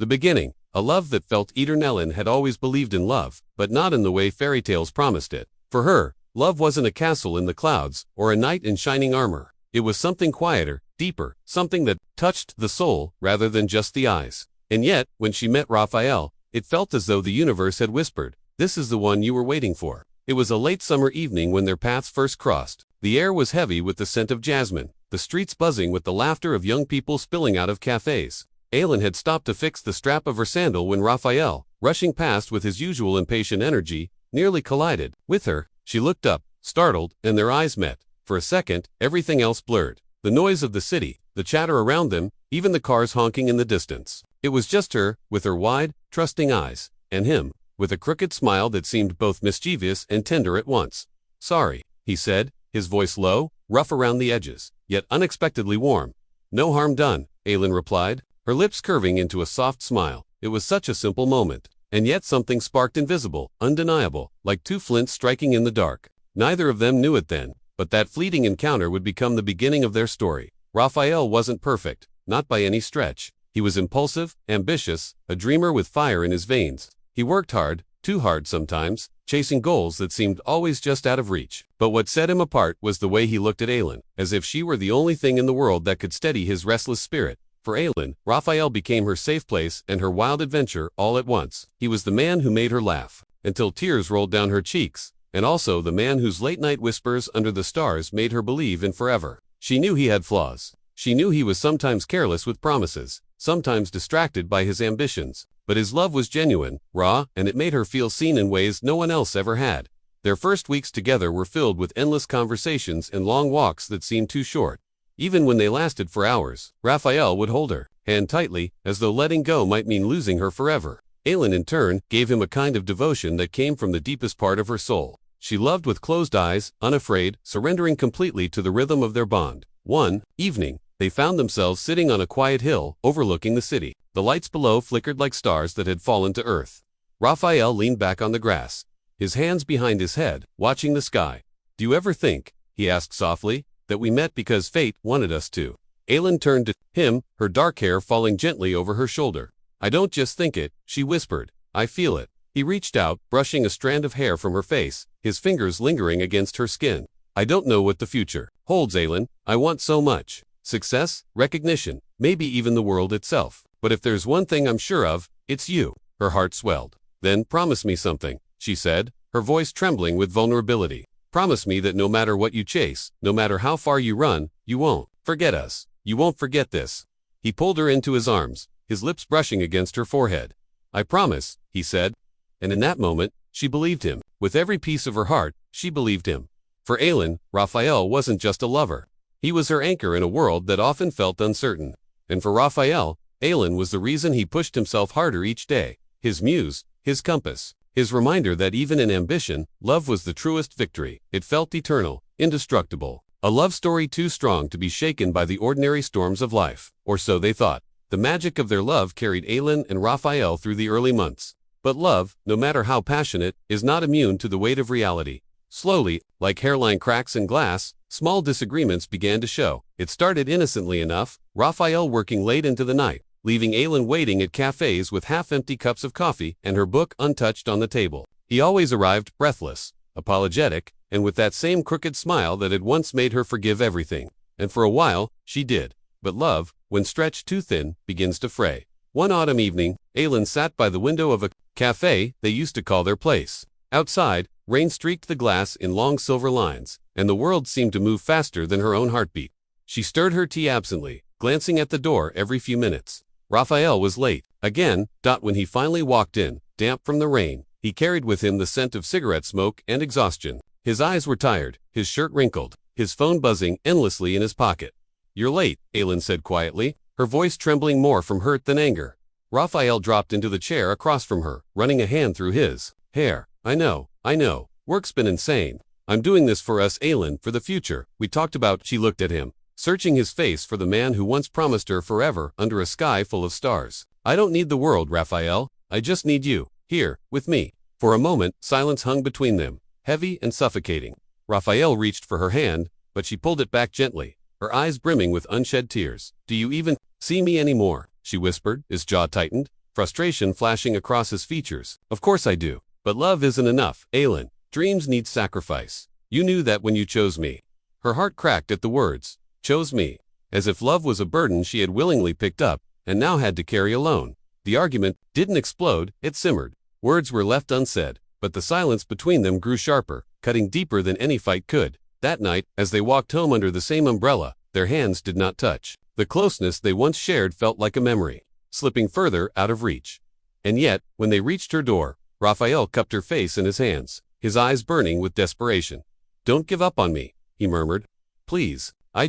The beginning, a love that felt eternal. Aylin had always believed in love, but not in the way fairy tales promised it. For her, love wasn't a castle in the clouds or a knight in shining armor. It was something quieter, deeper, something that touched the soul rather than just the eyes. And yet, when she met Rafael, it felt as though the universe had whispered, "This is the one you were waiting for." It was a late summer evening when their paths first crossed. The air was heavy with the scent of jasmine, the streets buzzing with the laughter of young people spilling out of cafes. Aylin had stopped to fix the strap of her sandal when Rafael, rushing past with his usual impatient energy, nearly collided with her. She looked up, startled, and their eyes met. For a second, everything else blurred. The noise of the city, the chatter around them, even the cars honking in the distance. It was just her, with her wide, trusting eyes, and him, with a crooked smile that seemed both mischievous and tender at once. "Sorry," he said, his voice low, rough around the edges, yet unexpectedly warm. "No harm done," Aylin replied, her lips curving into a soft smile. It was such a simple moment, and yet something sparked invisible, undeniable, like two flints striking in the dark. Neither of them knew it then, but that fleeting encounter would become the beginning of their story. Rafael wasn't perfect, not by any stretch. He was impulsive, ambitious, a dreamer with fire in his veins. He worked hard, too hard sometimes, chasing goals that seemed always just out of reach. But what set him apart was the way he looked at Aylin, as if she were the only thing in the world that could steady his restless spirit. For Aylin, Rafael became her safe place and her wild adventure all at once. He was the man who made her laugh until tears rolled down her cheeks, and also the man whose late-night whispers under the stars made her believe in forever. She knew he had flaws. She knew he was sometimes careless with promises, sometimes distracted by his ambitions. But his love was genuine, raw, and it made her feel seen in ways no one else ever had. Their first weeks together were filled with endless conversations and long walks that seemed too short. Even when they lasted for hours, Rafael would hold her hand tightly, as though letting go might mean losing her forever. Aylin, in turn, gave him a kind of devotion that came from the deepest part of her soul. She loved with closed eyes, unafraid, surrendering completely to the rhythm of their bond. One evening, they found themselves sitting on a quiet hill overlooking the city. The lights below flickered like stars that had fallen to earth. Rafael leaned back on the grass, his hands behind his head, watching the sky. "Do you ever think," he asked softly, "that we met because fate wanted us to?" Aylin turned to him, her dark hair falling gently over her shoulder. "I don't just think it," she whispered. "I feel it." He reached out, brushing a strand of hair from her face, his fingers lingering against her skin. "I don't know what the future holds, Aylin. I want so much. Success, recognition, maybe even the world itself. But if there's one thing I'm sure of, it's you." Her heart swelled. "Then promise me something," she said, her voice trembling with vulnerability. "Promise me that no matter what you chase, no matter how far you run, you won't forget us. You won't forget this." He pulled her into his arms, his lips brushing against her forehead. "I promise," he said. And in that moment, she believed him. With every piece of her heart, she believed him. For Aylin, Rafael wasn't just a lover. He was her anchor in a world that often felt uncertain. And for Rafael, Aylin was the reason he pushed himself harder each day. His muse, his compass, his reminder that even in ambition, love was the truest victory. It felt eternal, indestructible. A love story too strong to be shaken by the ordinary storms of life. Or so they thought. The magic of their love carried Aylin and Rafael through the early months. But love, no matter how passionate, is not immune to the weight of reality. Slowly, like hairline cracks in glass, small disagreements began to show. It started innocently enough, Rafael working late into the night, leaving Aylin waiting at cafes with half-empty cups of coffee and her book untouched on the table. He always arrived breathless, apologetic, and with that same crooked smile that had once made her forgive everything. And for a while, she did. But love, when stretched too thin, begins to fray. One autumn evening, Aylin sat by the window of a cafe they used to call their place. Outside, rain streaked the glass in long silver lines, and the world seemed to move faster than her own heartbeat. She stirred her tea absently, glancing at the door every few minutes. Rafael was late. Again, when he finally walked in, damp from the rain, he carried with him the scent of cigarette smoke and exhaustion. His eyes were tired, his shirt wrinkled, his phone buzzing endlessly in his pocket. "You're late," Aylin said quietly, her voice trembling more from hurt than anger. Rafael dropped into the chair across from her, running a hand through his hair. I know. Work's been insane. I'm doing this for us, Aylin, for the future. We talked about." She looked at him, searching his face for the man who once promised her forever under a sky full of stars. "I don't need the world, Rafael. I just need you, here, with me." For a moment, silence hung between them, heavy and suffocating. Rafael reached for her hand, but she pulled it back gently, her eyes brimming with unshed tears. "Do you even see me anymore?" she whispered, his jaw tightened. frustration flashing across his features. Of course I do. But love isn't enough, Aylin. Dreams need sacrifice. You knew that when you chose me. Her heart cracked at the words, chose me. As if love was a burden she had willingly picked up, and now had to carry alone. The argument didn't explode, it simmered. Words were left unsaid, but the silence between them grew sharper, cutting deeper than any fight could. That night, as they walked home under the same umbrella, their hands did not touch. The closeness they once shared felt like a memory, slipping further out of reach. And yet, when they reached her door, Rafael cupped her face in his hands, his eyes burning with desperation. Don't give up on me, he murmured. Please, I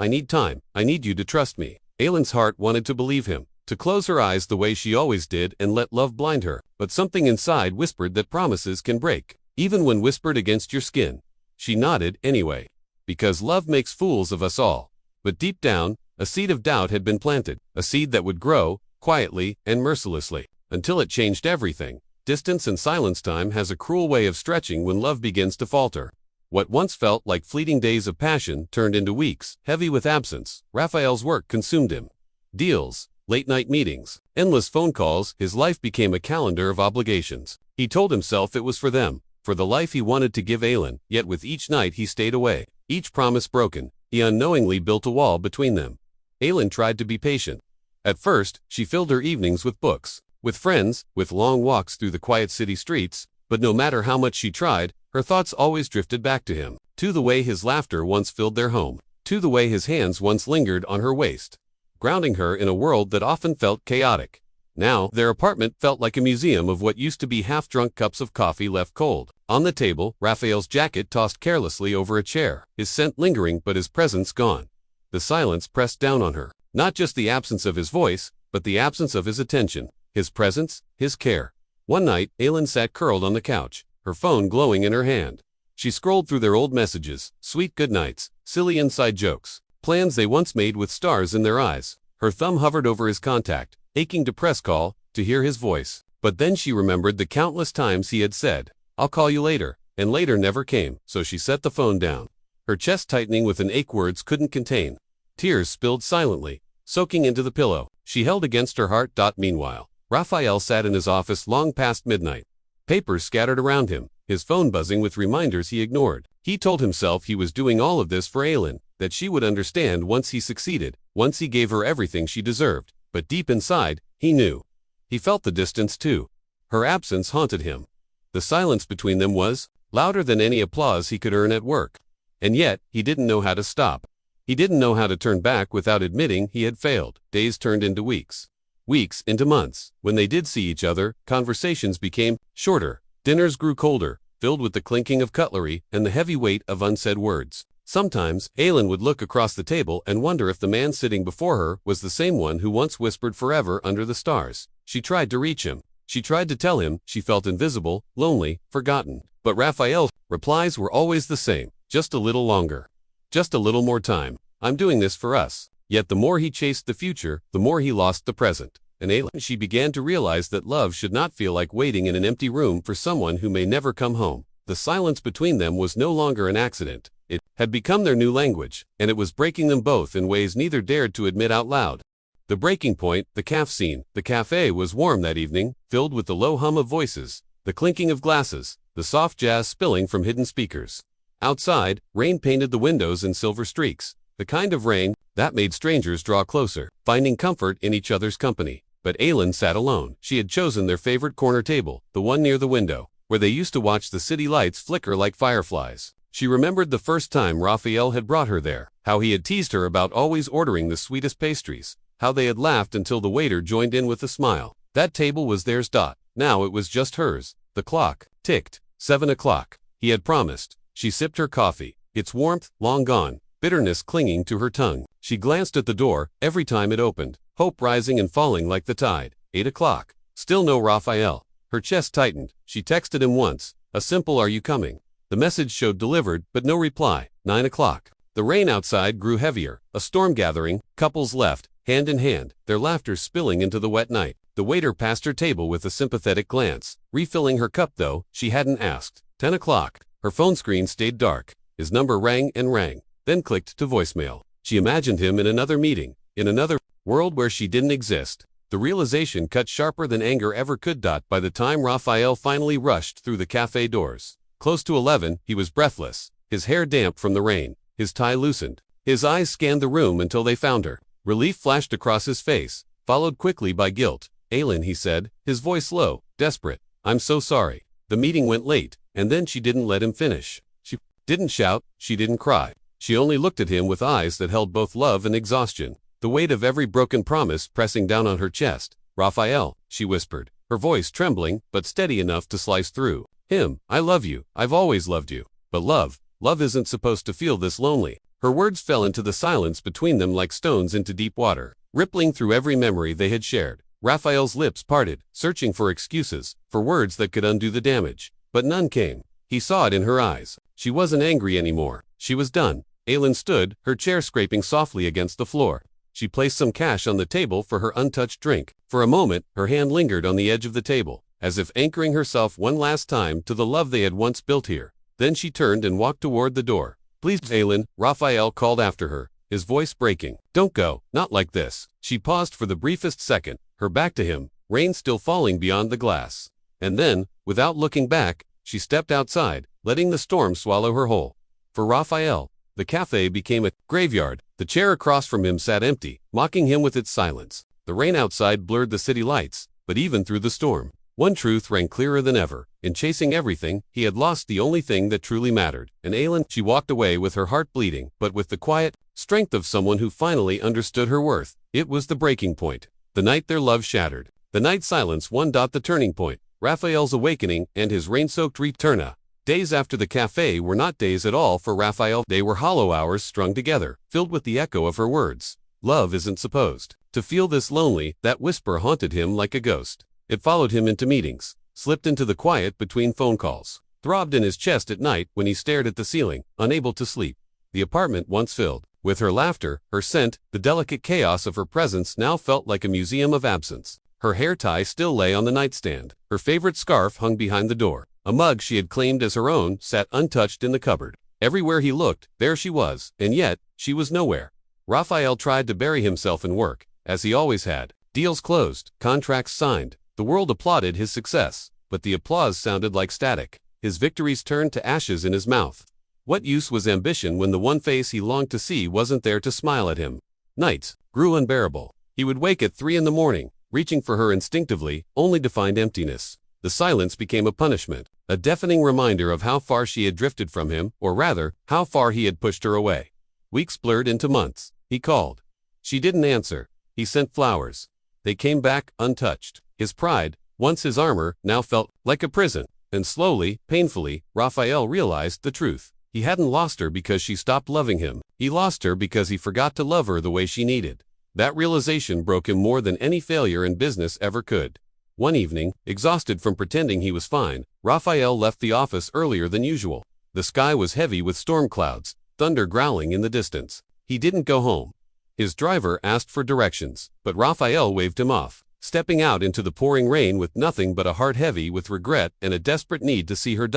need time, I need you to trust me. Aylin's heart wanted to believe him, to close her eyes the way she always did and let love blind her, but something inside whispered that promises can break, even when whispered against your skin. She nodded anyway. Because love makes fools of us all. But deep down, a seed of doubt had been planted, a seed that would grow, quietly and mercilessly, until it changed everything. Distance and silence time has a cruel way of stretching when love begins to falter. What once felt like fleeting days of passion turned into weeks, heavy with absence. Rafael's work consumed him. Deals, late-night meetings, endless phone calls, his life became a calendar of obligations. He told himself it was for them, for the life he wanted to give Aylin, yet with each night he stayed away, each promise broken, he unknowingly built a wall between them. Aylin tried to be patient. At first, she filled her evenings with books, with friends, with long walks through the quiet city streets, but no matter how much she tried, her thoughts always drifted back to him, to the way his laughter once filled their home, to the way his hands once lingered on her waist, grounding her in a world that often felt chaotic. Now, their apartment felt like a museum of what used to be half-drunk cups of coffee left cold. On the table, Rafael's jacket tossed carelessly over a chair, his scent lingering but his presence gone. The silence pressed down on her, not just the absence of his voice, but the absence of his attention, his presence, his care. One night, Aylin sat curled on the couch, her phone glowing in her hand. She scrolled through their old messages, sweet goodnights, silly inside jokes, plans they once made with stars in their eyes. Her thumb hovered over his contact, aching to press call, to hear his voice. But then she remembered the countless times he had said, I'll call you later, and later never came, so she set the phone down. Her chest tightening with an ache words couldn't contain. Tears spilled silently, soaking into the pillow. She held against her heart. Meanwhile, Rafael sat in his office long past midnight. Papers scattered around him, his phone buzzing with reminders he ignored. He told himself he was doing all of this for Aylin, that she would understand once he succeeded, once he gave her everything she deserved. But deep inside, he knew. He felt the distance too. Her absence haunted him. The silence between them was louder than any applause he could earn at work. And yet, he didn't know how to stop. He didn't know how to turn back without admitting he had failed. Days turned into weeks. Weeks into months. When they did see each other, conversations became shorter. Dinners grew colder, filled with the clinking of cutlery and the heavy weight of unsaid words. Sometimes, Aylin would look across the table and wonder if the man sitting before her was the same one who once whispered forever under the stars. She tried to reach him. She tried to tell him she felt invisible, lonely, forgotten. But Rafael's replies were always the same. Just a little longer. Just a little more time. I'm doing this for us. Yet the more he chased the future, the more he lost the present. And Aylin, she began to realize that love should not feel like waiting in an empty room for someone who may never come home. The silence between them was no longer an accident. It had become their new language, and it was breaking them both in ways neither dared to admit out loud. The breaking point, the caf scene. The cafe was warm that evening, filled with the low hum of voices, the clinking of glasses, the soft jazz spilling from hidden speakers. Outside, rain painted the windows in silver streaks, the kind of rain that made strangers draw closer, finding comfort in each other's company. But Aylin sat alone. She had chosen their favorite corner table, the one near the window, where they used to watch the city lights flicker like fireflies. She remembered the first time Rafael had brought her there, how he had teased her about always ordering the sweetest pastries, how they had laughed until the waiter joined in with a smile. That table was theirs. Now it was just hers. The clock ticked. 7 o'clock. He had promised. She sipped her coffee, its warmth long gone, bitterness clinging to her tongue. She glanced at the door every time it opened, hope rising and falling like the tide. 8 o'clock. Still no Rafael. Her chest tightened. She texted him once, a simple "Are you coming?" The message showed delivered, but no reply. 9 o'clock. The rain outside grew heavier, a storm gathering. Couples left, hand in hand, their laughter spilling into the wet night. The waiter passed her table with a sympathetic glance, refilling her cup though she hadn't asked. 10 o'clock. Her phone screen stayed dark. His number rang and rang, then clicked to voicemail. She imagined him in another meeting, in another world where she didn't exist. The realization cut sharper than anger ever could. By the time Rafael finally rushed through the cafe doors, close to 11, he was breathless, his hair damp from the rain, his tie loosened. His eyes scanned the room until they found her. Relief flashed across his face, followed quickly by guilt. "Aylin," he said, his voice low, desperate. "I'm so sorry. The meeting went late." And then she didn't let him finish. She didn't shout, she didn't cry. She only looked at him with eyes that held both love and exhaustion, the weight of every broken promise pressing down on her chest. "Rafael," she whispered, her voice trembling but steady enough to slice through him. "I love you. I've always loved you. But love isn't supposed to feel this lonely." Her words fell into the silence between them like stones into deep water, rippling through every memory they had shared. Rafael's lips parted, searching for excuses, for words that could undo the damage. But none came. He saw it in her eyes. She wasn't angry anymore. She was done. Aylin stood, her chair scraping softly against the floor. She placed some cash on the table for her untouched drink. For a moment, her hand lingered on the edge of the table, as if anchoring herself one last time to the love they had once built here. Then she turned and walked toward the door. "Please, Aylin," Rafael called after her, his voice breaking. "Don't go, not like this." She paused for the briefest second, her back to him, rain still falling beyond the glass. And then, without looking back, she stepped outside, letting the storm swallow her whole. For Rafael, the cafe became a graveyard. The chair across from him sat empty, mocking him with its silence. The rain outside blurred the city lights, but even through the storm, one truth rang clearer than ever. In chasing everything, he had lost the only thing that truly mattered. And Aylin, she walked away with her heart bleeding, but with the quiet strength of someone who finally understood her worth. It was the breaking point. The night their love shattered. The night silence the turning point. Rafael's awakening and his rain-soaked return. Days after the cafe were not days at all for Rafael. They were hollow hours strung together, filled with the echo of her words. Love isn't supposed to feel this lonely. That whisper haunted him like a ghost. It followed him into meetings, slipped into the quiet between phone calls, throbbed in his chest at night when he stared at the ceiling, unable to sleep. The apartment once filled with her laughter, her scent, the delicate chaos of her presence now felt like a museum of absence. Her hair tie still lay on the nightstand. Her favorite scarf hung behind the door. A mug she had claimed as her own sat untouched in the cupboard. Everywhere he looked, there she was, and yet, she was nowhere. Rafael tried to bury himself in work, as he always had. Deals closed, contracts signed. The world applauded his success, but the applause sounded like static. His victories turned to ashes in his mouth. What use was ambition when the one face he longed to see wasn't there to smile at him? Nights grew unbearable. He would wake at 3 in the morning, reaching for her instinctively, only to find emptiness. The silence became a punishment, a deafening reminder of how far she had drifted from him, or rather, how far he had pushed her away. Weeks blurred into months. He called. She didn't answer. He sent flowers. They came back, untouched. His pride, once his armor, now felt like a prison. And slowly, painfully, Rafael realized the truth. He hadn't lost her because she stopped loving him. He lost her because he forgot to love her the way she needed. That realization broke him more than any failure in business ever could. One evening, exhausted from pretending he was fine, Rafael left the office earlier than usual. The sky was heavy with storm clouds, thunder growling in the distance. He didn't go home. His driver asked for directions, but Rafael waved him off, stepping out into the pouring rain with nothing but a heart heavy with regret and a desperate need to see her.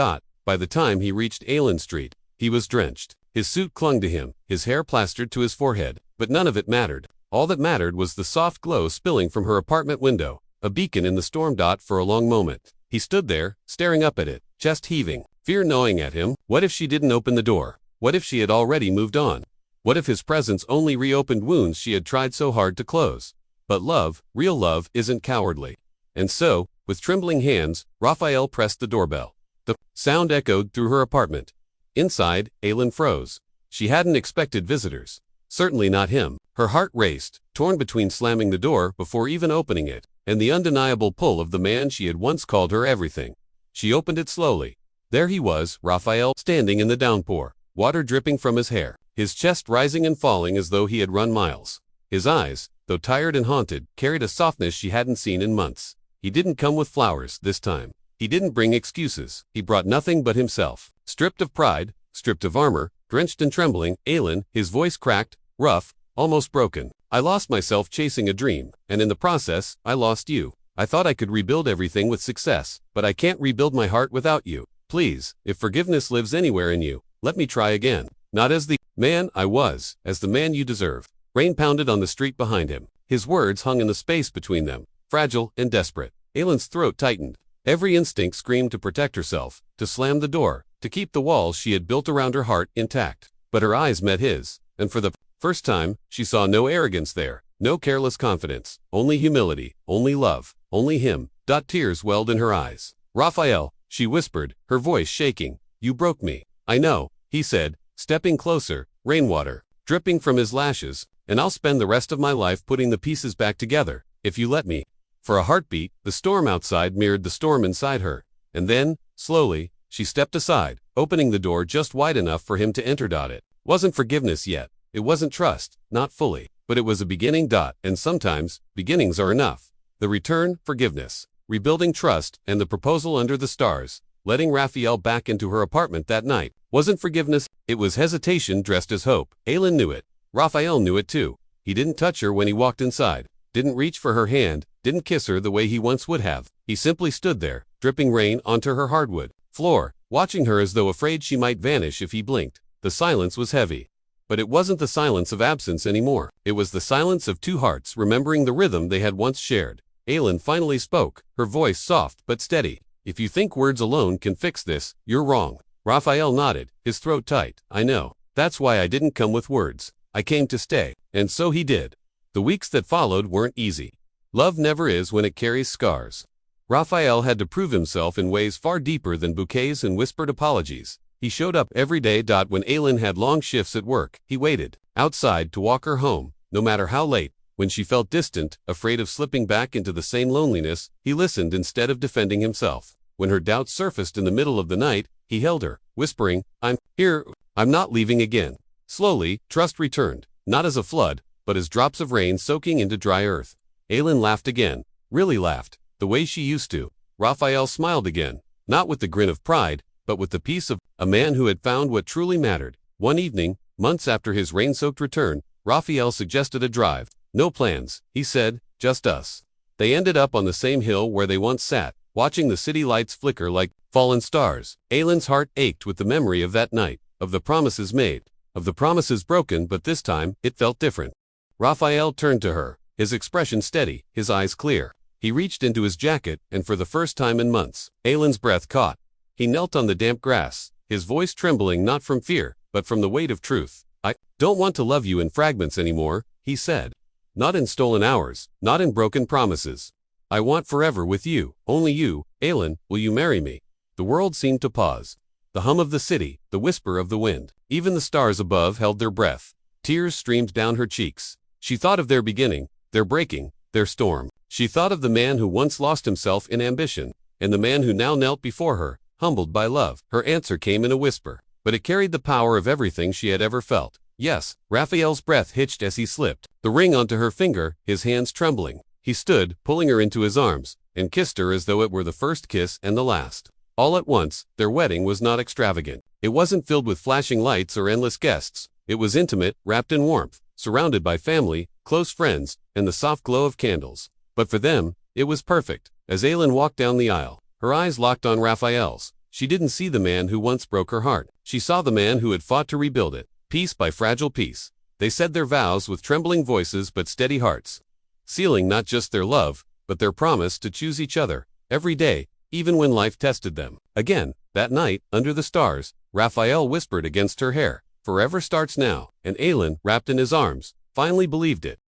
By the time he reached Aylin Street, he was drenched. His suit clung to him, his hair plastered to his forehead, but none of it mattered. All that mattered was the soft glow spilling from her apartment window, a beacon in the storm. For a long moment, he stood there, staring up at it, chest heaving, fear gnawing at him. What if she didn't open the door? What if she had already moved on? What if his presence only reopened wounds she had tried so hard to close? But love, real love, isn't cowardly. And so, with trembling hands, Rafael pressed the doorbell. The sound echoed through her apartment. Inside, Aylin froze. She hadn't expected visitors. Certainly not him. Her heart raced, torn between slamming the door before even opening it, and the undeniable pull of the man she had once called her everything. She opened it slowly. There he was, Rafael, standing in the downpour, water dripping from his hair, his chest rising and falling as though he had run miles. His eyes, though tired and haunted, carried a softness she hadn't seen in months. He didn't come with flowers this time. He didn't bring excuses. He brought nothing but himself. Stripped of pride, stripped of armor, drenched and trembling, Aylin, his voice cracked, rough, almost broken. I lost myself chasing a dream, and in the process, I lost you. I thought I could rebuild everything with success, but I can't rebuild my heart without you. Please, if forgiveness lives anywhere in you, let me try again. Not as the man I was, as the man you deserve. Rain pounded on the street behind him. His words hung in the space between them, fragile and desperate. Aylin's throat tightened. Every instinct screamed to protect herself, to slam the door, to keep the walls she had built around her heart intact. But her eyes met his, and for the first time, she saw no arrogance there, no careless confidence, only humility, only love, only him. Tears welled in her eyes. "Rafael," she whispered, her voice shaking, "you broke me." "I know," he said, stepping closer, rainwater dripping from his lashes, "and I'll spend the rest of my life putting the pieces back together, if you let me." For a heartbeat, the storm outside mirrored the storm inside her, and then, slowly, she stepped aside, opening the door just wide enough for him to enter. It wasn't forgiveness yet, it wasn't trust, not fully, but it was a beginning. And sometimes, beginnings are enough. The return, forgiveness, rebuilding trust, and the proposal under the stars, letting Rafael back into her apartment that night, wasn't forgiveness, it was hesitation dressed as hope. Aylin knew it. Rafael knew it too. He didn't touch her when he walked inside, didn't reach for her hand, didn't kiss her the way he once would have. He simply stood there, dripping rain onto her hardwood floor, watching her as though afraid she might vanish if he blinked. The silence was heavy. But it wasn't the silence of absence anymore. It was the silence of two hearts remembering the rhythm they had once shared. Aylin finally spoke, her voice soft but steady. "If you think words alone can fix this, you're wrong." Rafael nodded, his throat tight. "I know. That's why I didn't come with words. I came to stay." And so he did. The weeks that followed weren't easy. Love never is when it carries scars. Rafael had to prove himself in ways far deeper than bouquets and whispered apologies. He showed up every day. When Aylin had long shifts at work, he waited outside to walk her home, no matter how late. When she felt distant, afraid of slipping back into the same loneliness, he listened instead of defending himself. When her doubts surfaced in the middle of the night, he held her, whispering, "I'm here, I'm not leaving again." Slowly, trust returned, not as a flood, but as drops of rain soaking into dry earth. Aylin laughed again, really laughed, the way she used to. Rafael smiled again, not with the grin of pride, but with the peace of a man who had found what truly mattered. One evening, months after his rain-soaked return, Rafael suggested a drive. "No plans," he said, "just us." They ended up on the same hill where they once sat, watching the city lights flicker like fallen stars. Aylin's heart ached with the memory of that night, of the promises made, of the promises broken, but this time, it felt different. Rafael turned to her, his expression steady, his eyes clear. He reached into his jacket, and for the first time in months, Aylin's breath caught. He knelt on the damp grass, his voice trembling not from fear, but from the weight of truth. "I don't want to love you in fragments anymore," he said. "Not in stolen hours, not in broken promises. I want forever with you, only you. Aylin, will you marry me?" The world seemed to pause. The hum of the city, the whisper of the wind. Even the stars above held their breath. Tears streamed down her cheeks. She thought of their beginning, their breaking, their storm. She thought of the man who once lost himself in ambition, and the man who now knelt before her, humbled by love. Her answer came in a whisper, but it carried the power of everything she had ever felt. "Yes." Raphael's breath hitched as he slipped the ring onto her finger, his hands trembling. He stood, pulling her into his arms, and kissed her as though it were the first kiss and the last. All at once, their wedding was not extravagant. It wasn't filled with flashing lights or endless guests. It was intimate, wrapped in warmth, surrounded by family, close friends, and the soft glow of candles. But for them, it was perfect. As Aylin walked down the aisle, her eyes locked on Raphael's. She didn't see the man who once broke her heart. She saw the man who had fought to rebuild it, piece by fragile piece. They said their vows with trembling voices but steady hearts, sealing not just their love, but their promise to choose each other, every day, even when life tested them. Again, that night, under the stars, Raphael whispered against her hair, "Forever starts now," and Aylin, wrapped in his arms, finally believed it.